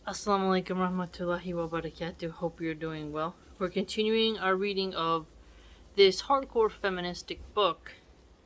Assalamu alaikum rahmatullahi wa barakatuh. Hope you're doing well. We're continuing our reading of this hardcore feministic book,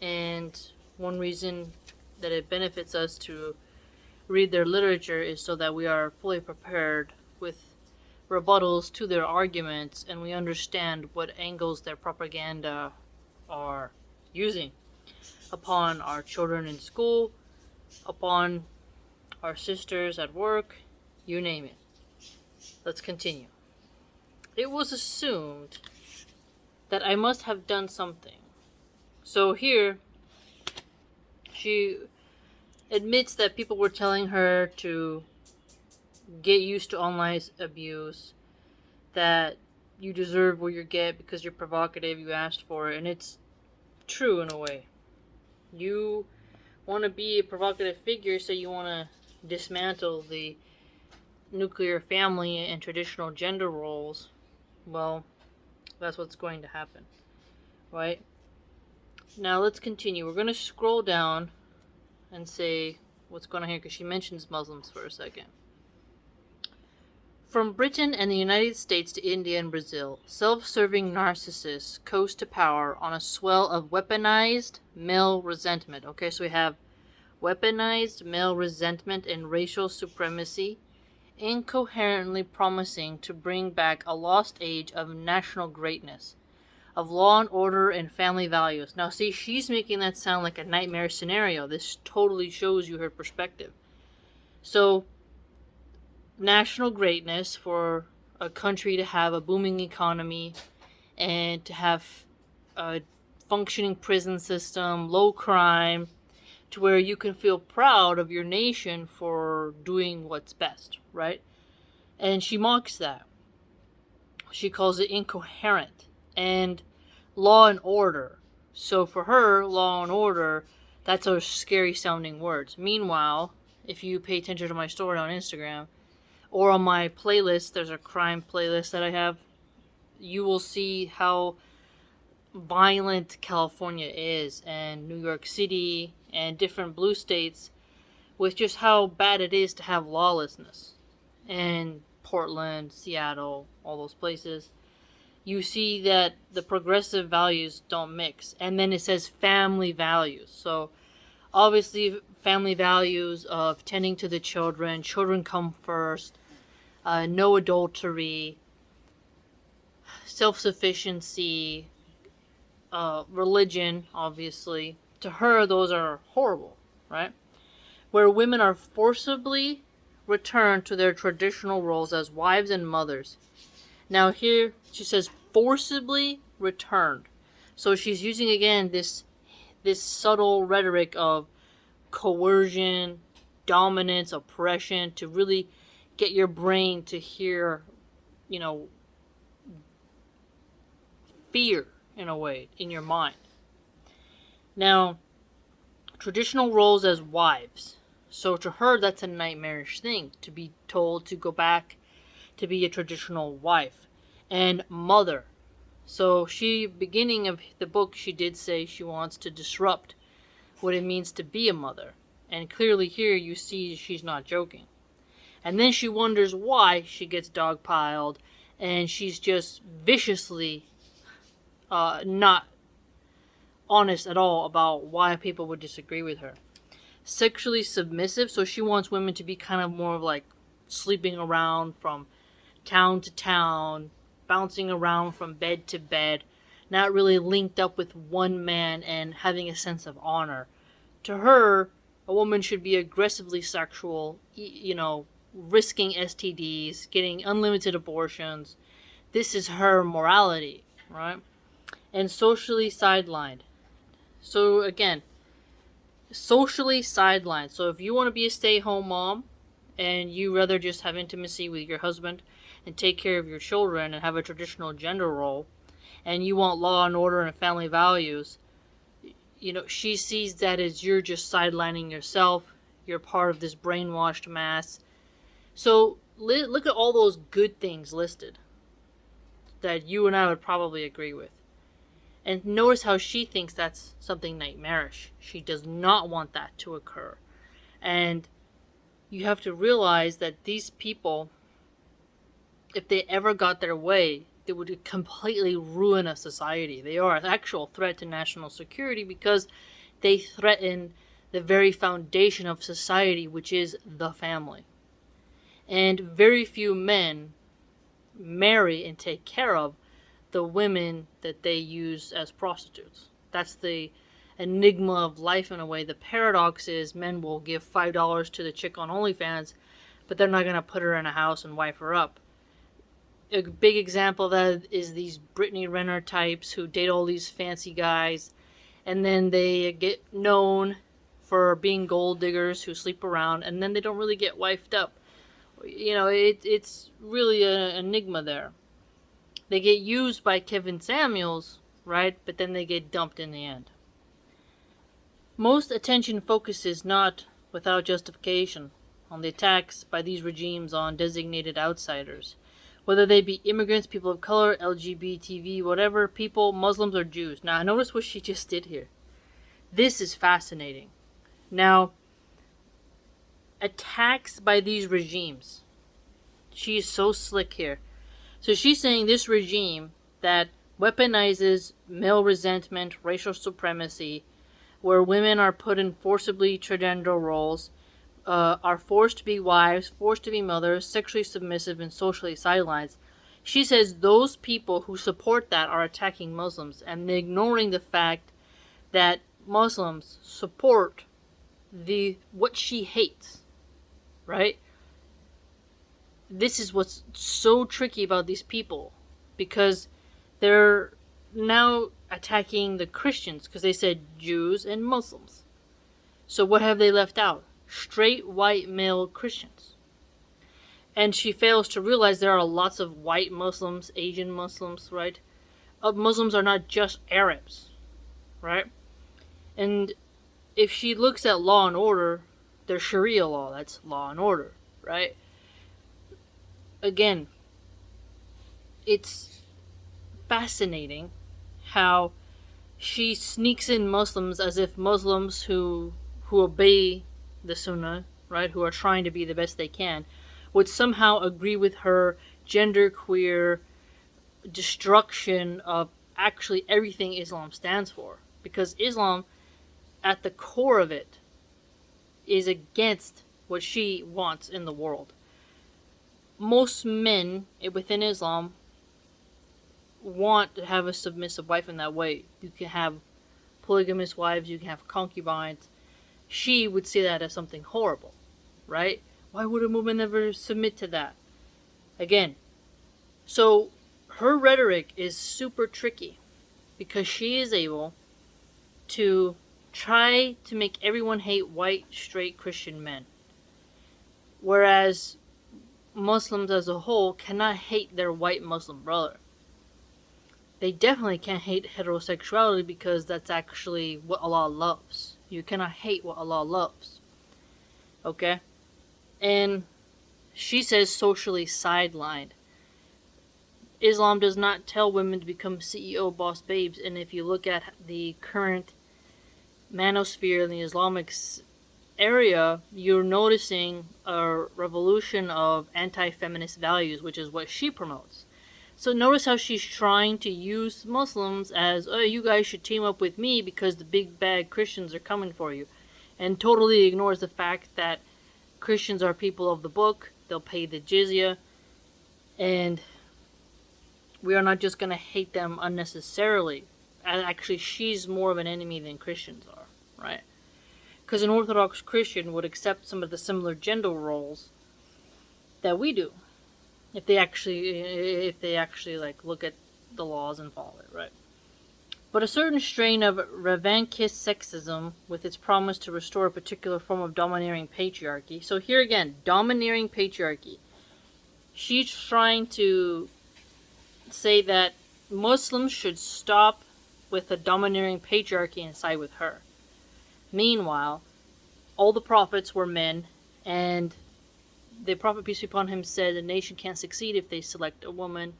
and one reason that it benefits us to read their literature is so that we are fully prepared with rebuttals to their arguments and we understand what angles their propaganda are using upon our children in school, upon our sisters at work, you name it. Let's continue. It was assumed that I must have done something. So here, she admits that people were telling her to get used to online abuse, that you deserve what you get because you're provocative, you asked for it, and it's true in a way. You want to be a provocative figure, so you want to dismantle the nuclear family and traditional gender roles. Well, that's what's going to happen, right? Now let's continue. We're going to scroll down and say what's going on here, because she mentions Muslims for a second. From Britain and the United States to India and Brazil, self-serving narcissists coast to power on a swell of weaponized male resentment. Okay, so we have weaponized male resentment and racial supremacy, incoherently promising to bring back a lost age of national greatness, of law and order and family values. Now see, she's making that sound like a nightmare scenario. This totally shows you her perspective. So, national greatness for a country to have a booming economy and to have a functioning prison system, low crime, to where you can feel proud of your nation for doing what's best, right? And she mocks that. She calls it incoherent. And law and order. So for her, law and order, that's a scary sounding words. Meanwhile, if you pay attention to my story on Instagram, or on my playlist, there's a crime playlist that I have, you will see how violent California is, and New York City, and different blue states, with just how bad it is to have lawlessness. And Portland, Seattle, all those places, you see that the progressive values don't mix. And then it says family values. So obviously family values of tending to the children, children come first, no adultery, self-sufficiency, religion, obviously. To her, those are horrible, right? Where women are forcibly returned to their traditional roles as wives and mothers. Now here, she says forcibly returned. So she's using again this subtle rhetoric of coercion, dominance, oppression, to really get your brain to hear, fear, in a way, in your mind. Now, traditional roles as wives. So to her, that's a nightmarish thing, to be told to go back to be a traditional wife. And mother. So beginning of the book, she did say she wants to disrupt what it means to be a mother. And clearly here you see she's not joking. And then she wonders why she gets dogpiled, and she's just viciously not honest at all about why people would disagree with her. Sexually submissive, so she wants women to be kind of more of like sleeping around from town to town, bouncing around from bed to bed, not really linked up with one man and having a sense of honor. To her, a woman should be aggressively sexual, risking STDs, getting unlimited abortions. This is her morality, right? And socially sidelined. So again, socially sidelined. So if you want to be a stay-at-home mom and you rather just have intimacy with your husband and take care of your children and have a traditional gender role, and you want law and order and family values, she sees that as you're just sidelining yourself. You're part of this brainwashed mass. So look at all those good things listed that you and I would probably agree with. And notice how she thinks that's something nightmarish. She does not want that to occur. And you have to realize that these people, if they ever got their way, they would completely ruin a society. They are an actual threat to national security because they threaten the very foundation of society, which is the family. And very few men marry and take care of the women that they use as prostitutes. That's the enigma of life in a way. The paradox is men will give $5 to the chick on OnlyFans, but they're not going to put her in a house and wife her up. A big example of that is these Brittany Renner types who date all these fancy guys, and then they get known for being gold diggers who sleep around, and then they don't really get wifed up. It's really an enigma there. They get used by Kevin Samuels, right? But then they get dumped in the end. Most attention focuses, not without justification, on the attacks by these regimes on designated outsiders, whether they be immigrants, people of color, LGBT, whatever people, Muslims, or Jews. Now, notice what she just did here. This is fascinating. Now, attacks by these regimes. She is so slick here. So she's saying this regime that weaponizes male resentment, racial supremacy, where women are put in forcibly transgender roles, are forced to be wives, forced to be mothers, sexually submissive, and socially sidelined. She says those people who support that are attacking Muslims and ignoring the fact that Muslims support what she hates, right? This is what's so tricky about these people, because they're now attacking the Christians because they said Jews and Muslims. So what have they left out? Straight white male Christians. And she fails to realize there are lots of white Muslims, Asian Muslims, right? Muslims are not just Arabs, right? And if she looks at law and order, there's Sharia law, that's law and order, right? Again, it's fascinating how she sneaks in Muslims as if Muslims who obey the Sunnah, right, who are trying to be the best they can, would somehow agree with her genderqueer destruction of actually everything Islam stands for. Because Islam, at the core of it, is against what she wants in the world. Most men within Islam want to have a submissive wife in that way. You can have polygamous wives, you can have concubines. She would see that as something horrible, right? Why would a woman ever submit to that? Again, so her rhetoric is super tricky because she is able to try to make everyone hate white, straight Christian men. Whereas Muslims as a whole cannot hate their white Muslim brother. They definitely can't hate heterosexuality because that's actually what Allah loves. You cannot hate what Allah loves. Okay? And she says socially sidelined. Islam does not tell women to become CEO boss babes, and if you look at the current manosphere in the Islamic area, you're noticing a revolution of anti-feminist values, which is what she promotes. So notice how she's trying to use Muslims as, oh, you guys should team up with me because the big bad Christians are coming for you. And totally ignores the fact that Christians are people of the book, they'll pay the jizya, and we are not just going to hate them unnecessarily. Actually, she's more of an enemy than Christians are, right? Because an Orthodox Christian would accept some of the similar gender roles that we do. If they actually like look at the laws and follow it, right? But a certain strain of revanchist sexism, with its promise to restore a particular form of domineering patriarchy. So here again, domineering patriarchy. She's trying to say that Muslims should stop with the domineering patriarchy and side with her. Meanwhile, all the prophets were men, and the Prophet, peace be upon him, said a nation can't succeed if they select a woman.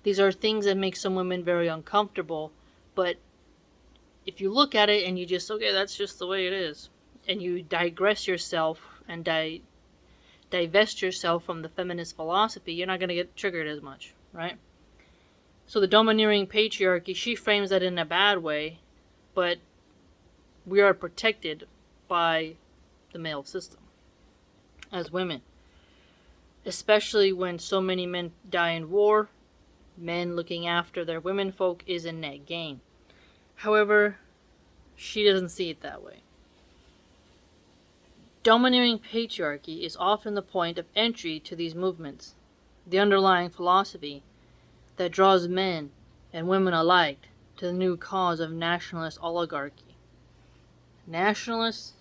These are things that make some women very uncomfortable, but if you look at it and you just, okay, that's just the way it is, and you digress yourself and divest yourself from the feminist philosophy, you're not going to get triggered as much, right? So the domineering patriarchy, she frames that in a bad way, but we are protected by the male system as women. Especially when so many men die in war, men looking after their womenfolk is a net gain. However, she doesn't see it that way. Domineering patriarchy is often the point of entry to these movements, the underlying philosophy that draws men and women alike to the new cause of nationalist oligarchy. Nationalist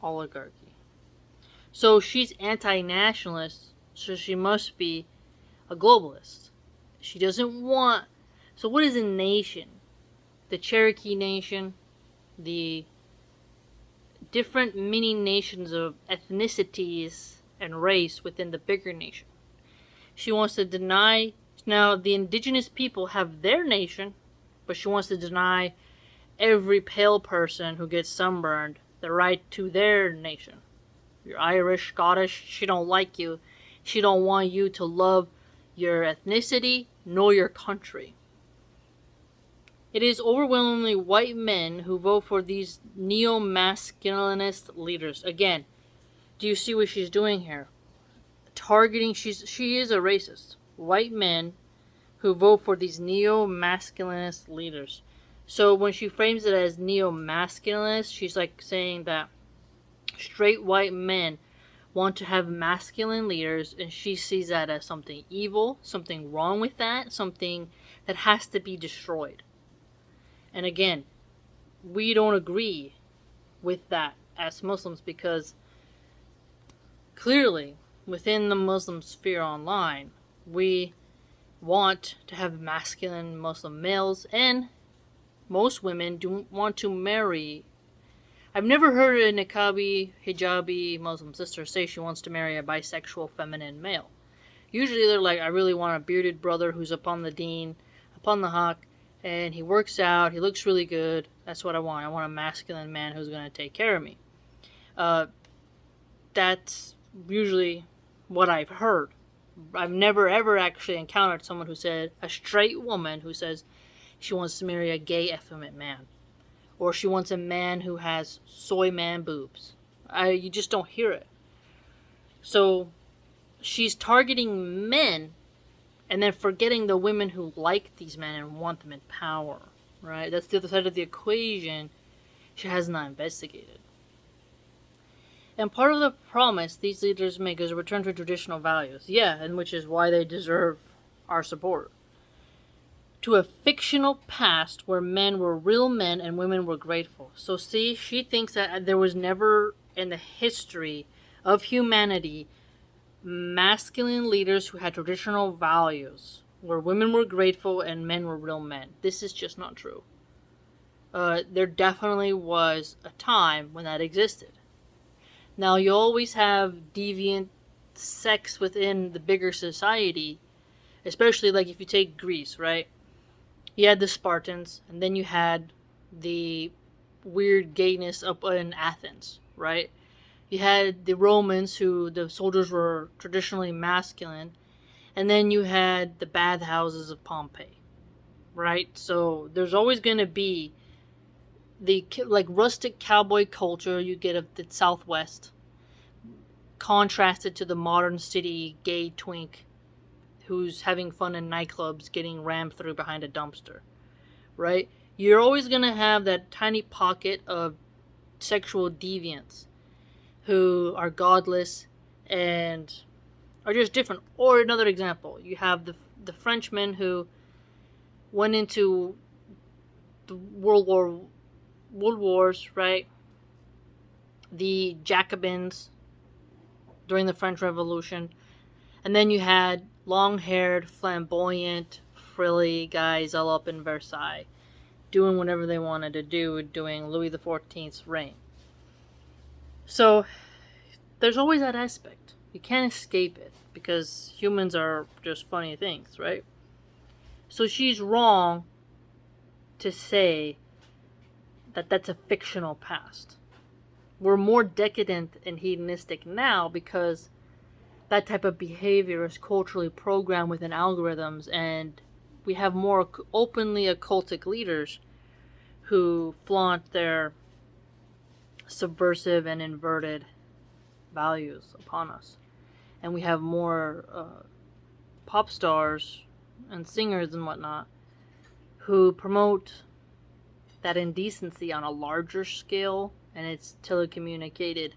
oligarchy. So she's anti-nationalist, so she must be a globalist. She doesn't want... So what is a nation? The Cherokee Nation, the different mini nations of ethnicities and race within the bigger nation. She wants to deny... Now, the indigenous people have their nation, but she wants to deny every pale person who gets sunburned the right to their nation. You're Irish, Scottish, she don't like you. She don't want you to love your ethnicity nor your country. It is overwhelmingly white men who vote for these neo-masculinist leaders. Again, do you see what she's doing here? Targeting, she is a racist. White men who vote for these neo-masculinist leaders. So when she frames it as neo-masculinist, she's like saying that straight white men want to have masculine leaders, and she sees that as something evil, something wrong with that, something that has to be destroyed. And again, we don't agree with that as Muslims, because clearly within the Muslim sphere online, we want to have masculine Muslim males, and most women do want to marry. I've never heard a niqabi, hijabi Muslim sister say she wants to marry a bisexual feminine male. Usually they're like, I really want a bearded brother who's upon the deen, upon the haqq, and he works out, he looks really good. That's what I want. I want a masculine man who's going to take care of me. That's usually what I've heard. I've never ever actually encountered someone who said, a straight woman who says she wants to marry a gay effeminate man. Or she wants a man who has soy man boobs. You just don't hear it. So she's targeting men and then forgetting the women who like these men and want them in power. Right? That's the other side of the equation she has not investigated. And part of the promise these leaders make is a return to traditional values. Yeah, and which is why they deserve our support. To a fictional past where men were real men and women were grateful. So see, she thinks that there was never in the history of humanity masculine leaders who had traditional values, where women were grateful and men were real men. This is just not true. There definitely was a time when that existed. Now, you always have deviant sex within the bigger society, especially like if you take Greece, right? You had the Spartans, and then you had the weird gayness up in Athens, right? You had the Romans, who the soldiers were traditionally masculine, and then you had the bathhouses of Pompeii, right? So there's always going to be the like rustic cowboy culture you get of the Southwest, contrasted to the modern city gay twink who's having fun in nightclubs getting rammed through behind a dumpster, right? You're always going to have that tiny pocket of sexual deviants who are godless and are just different. Or another example, you have the Frenchmen who went into the World Wars, right? The Jacobins during the French Revolution. And then you had long-haired, flamboyant, frilly guys all up in Versailles, doing whatever they wanted to do during Louis XIV's reign. So, there's always that aspect. You can't escape it, because humans are just funny things, right? So she's wrong to say that that's a fictional past. We're more decadent and hedonistic now because that type of behavior is culturally programmed within algorithms, and we have more openly occultic leaders who flaunt their subversive and inverted values upon us. And we have more pop stars and singers and whatnot who promote that indecency on a larger scale, and it's telecommunicated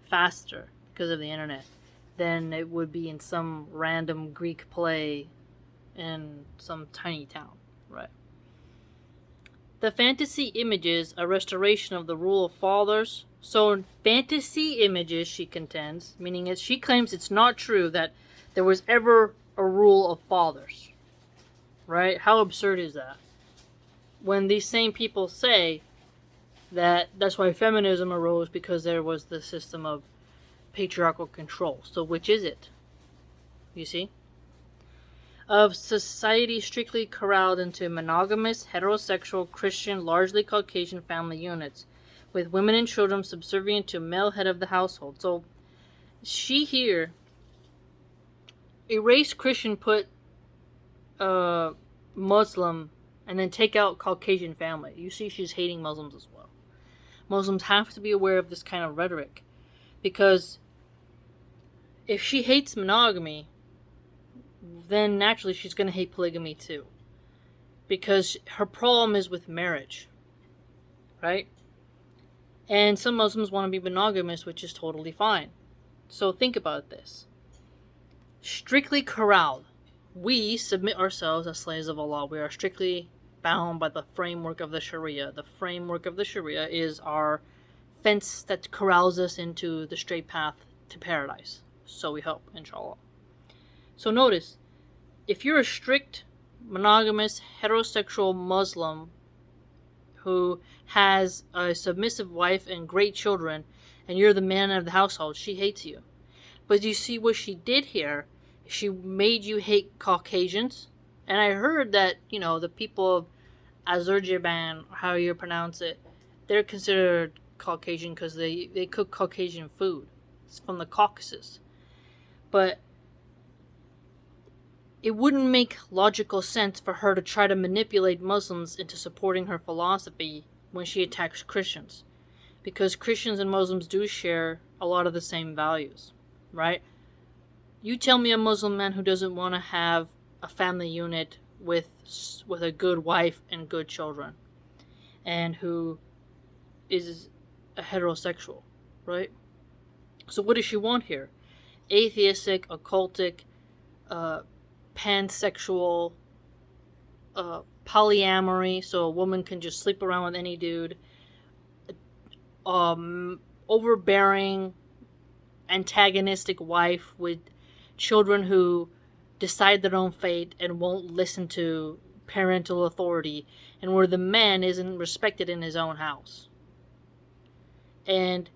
faster because of the internet than it would be in some random Greek play in some tiny town, right? The fantasy images a restoration of the rule of fathers. So fantasy images, she contends, meaning she claims it's not true that there was ever a rule of fathers, right? How absurd is that? When these same people say that that's why feminism arose, because there was the system of patriarchal control. So which is it? You see? Of society strictly corralled into monogamous, heterosexual, Christian, largely Caucasian family units, with women and children subservient to male head of the household. So she here erase Christian, put Muslim, and then take out Caucasian family. You see she's hating Muslims as well. Muslims have to be aware of this kind of rhetoric, because if she hates monogamy, then naturally she's going to hate polygamy too. Because her problem is with marriage, right? And some Muslims want to be monogamous, which is totally fine. So think about this. Strictly corralled. We submit ourselves as slaves of Allah. We are strictly bound by the framework of the Sharia. The framework of the Sharia is our fence that corrals us into the straight path to paradise. So we hope, inshallah. So notice, if you're a strict, monogamous, heterosexual Muslim who has a submissive wife and great children, and you're the man of the household, she hates you. But you see what she did here? She made you hate Caucasians. And I heard that, the people of Azerbaijan, how you pronounce it, they're considered Caucasian because they cook Caucasian food. It's from the Caucasus. But it wouldn't make logical sense for her to try to manipulate Muslims into supporting her philosophy when she attacks Christians. Because Christians and Muslims do share a lot of the same values, right? You tell me a Muslim man who doesn't want to have a family unit with a good wife and good children, and who is a heterosexual, right? So what does she want here? Atheistic, occultic, pansexual, polyamory, so a woman can just sleep around with any dude, overbearing, antagonistic wife with children who decide their own fate and won't listen to parental authority, and where the man isn't respected in his own house. And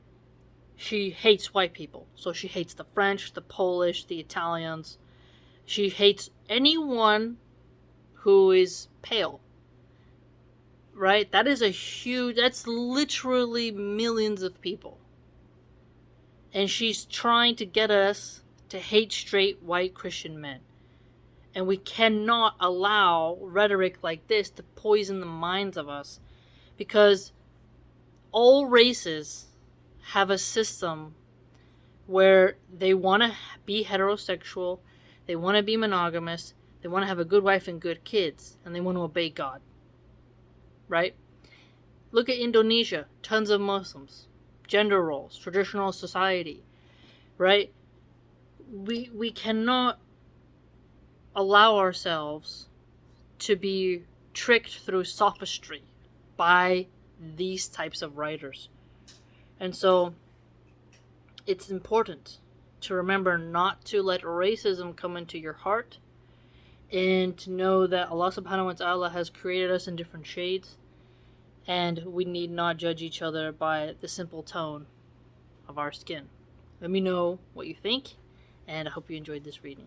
she hates white people. So she hates the French, the Polish, the Italians. She hates anyone who is pale. Right? That's literally millions of people. And she's trying to get us to hate straight white Christian men. And we cannot allow rhetoric like this to poison the minds of us, because all races have a system where they want to be heterosexual, they want to be monogamous, they want to have a good wife and good kids, and they want to obey God. Right? Look at Indonesia, tons of Muslims, gender roles, traditional society, right? We cannot allow ourselves to be tricked through sophistry by these types of writers. And so it's important to remember not to let racism come into your heart, and to know that Allah subhanahu wa ta'ala has created us in different shades, and we need not judge each other by the simple tone of our skin. Let me know what you think, and I hope you enjoyed this reading.